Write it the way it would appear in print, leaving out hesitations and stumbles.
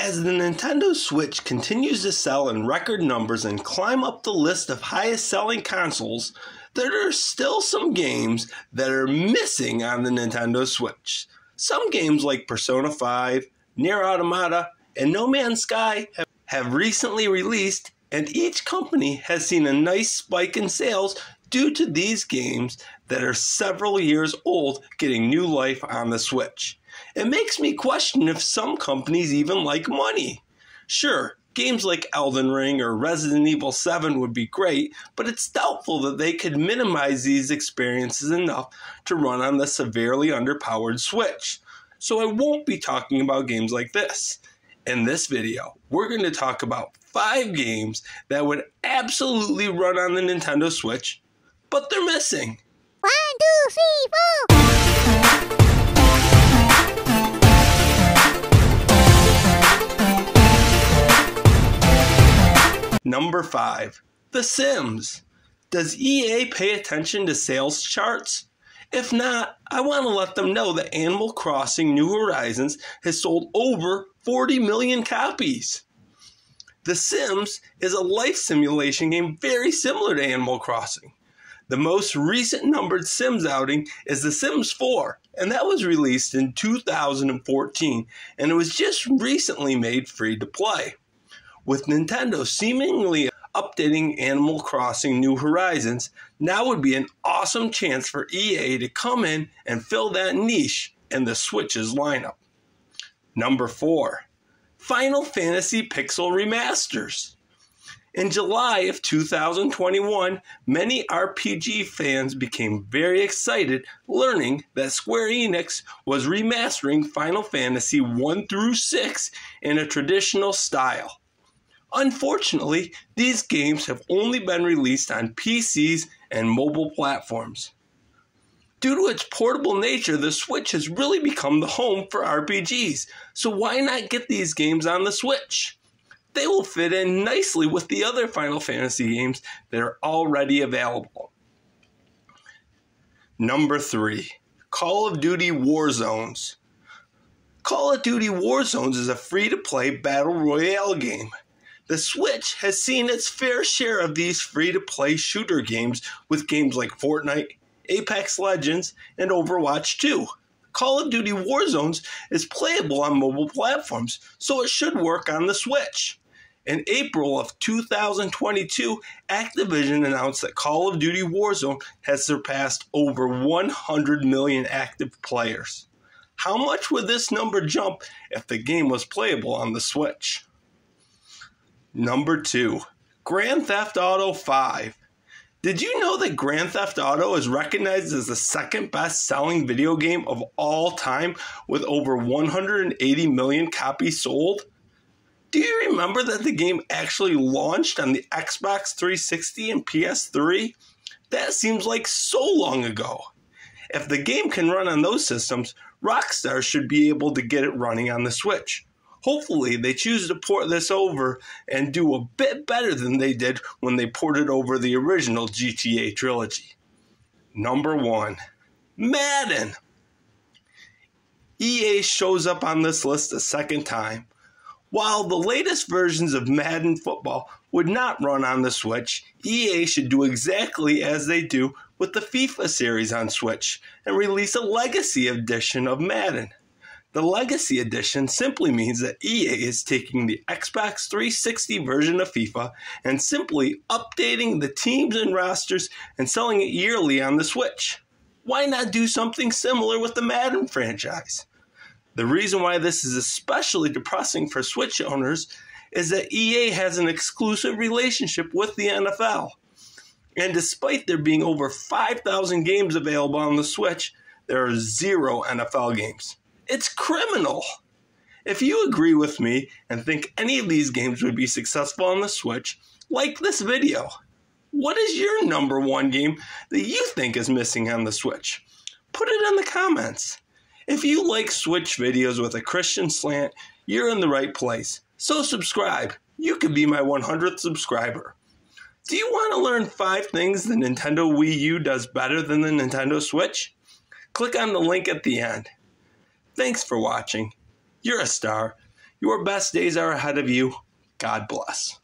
As the Nintendo Switch continues to sell in record numbers and climb up the list of highest selling consoles, there are still some games that are missing on the Nintendo Switch. Some games like Persona 5, Neir Automata, and No Man's Sky have recently released, and each company has seen a nice spike in sales due to these games that are several years old getting new life on the Switch. It makes me question if some companies even like money. Sure, games like Elden Ring or Resident Evil 7 would be great, but it's doubtful that they could minimize these experiences enough to run on the severely underpowered Switch. So I won't be talking about games like this. In this video, we're going to talk about 5 games that would absolutely run on the Nintendo Switch, but they're missing. 1, 2, 3, 4. Number 5. The Sims. Does EA pay attention to sales charts? If not, I want to let them know that Animal Crossing New Horizons has sold over 40 million copies. The Sims is a life simulation game very similar to Animal Crossing. The most recent numbered Sims outing is The Sims 4, and that was released in 2014, and it was just recently made free to play. With Nintendo seemingly updating Animal Crossing New Horizons, now would be an awesome chance for EA to come in and fill that niche in the Switch's lineup. Number 4. Final Fantasy Pixel Remasters. In July of 2021, many RPG fans became very excited learning that Square Enix was remastering Final Fantasy 1 through 6 in a traditional style. Unfortunately, these games have only been released on PCs and mobile platforms. Due to its portable nature, the Switch has really become the home for RPGs, so why not get these games on the Switch? They will fit in nicely with the other Final Fantasy games that are already available. Number 3. Call of Duty Warzones. Call of Duty Warzones is a free-to-play battle royale game. The Switch has seen its fair share of these free-to-play shooter games with games like Fortnite, Apex Legends, and Overwatch 2. Call of Duty Warzones is playable on mobile platforms, so it should work on the Switch. In April of 2022, Activision announced that Call of Duty Warzone has surpassed over 100 million active players. How much would this number jump if the game was playable on the Switch? Number 2. Grand Theft Auto 5. Did you know that Grand Theft Auto is recognized as the second best-selling video game of all time with over 180 million copies sold? Do you remember that the game actually launched on the Xbox 360 and PS3? That seems like so long ago. If the game can run on those systems, Rockstar should be able to get it running on the Switch. Hopefully, they choose to port this over and do a bit better than they did when they ported over the original GTA trilogy. Number 1. Madden. EA shows up on this list a second time. While the latest versions of Madden football would not run on the Switch, EA should do exactly as they do with the FIFA series on Switch and release a Legacy Edition of Madden. The Legacy Edition simply means that EA is taking the Xbox 360 version of FIFA and simply updating the teams and rosters and selling it yearly on the Switch. Why not do something similar with the Madden franchise? The reason why this is especially depressing for Switch owners is that EA has an exclusive relationship with the NFL. And despite there being over 5,000 games available on the Switch, there are 0 NFL games. It's criminal. If you agree with me and think any of these games would be successful on the Switch, like this video. What is your number 1 game that you think is missing on the Switch? Put it in the comments. If you like Switch videos with a Christian slant, you're in the right place. So subscribe. You could be my 100th subscriber. Do you want to learn 5 things the Nintendo Wii U does better than the Nintendo Switch? Click on the link at the end. Thanks for watching. You're a star. Your best days are ahead of you. God bless.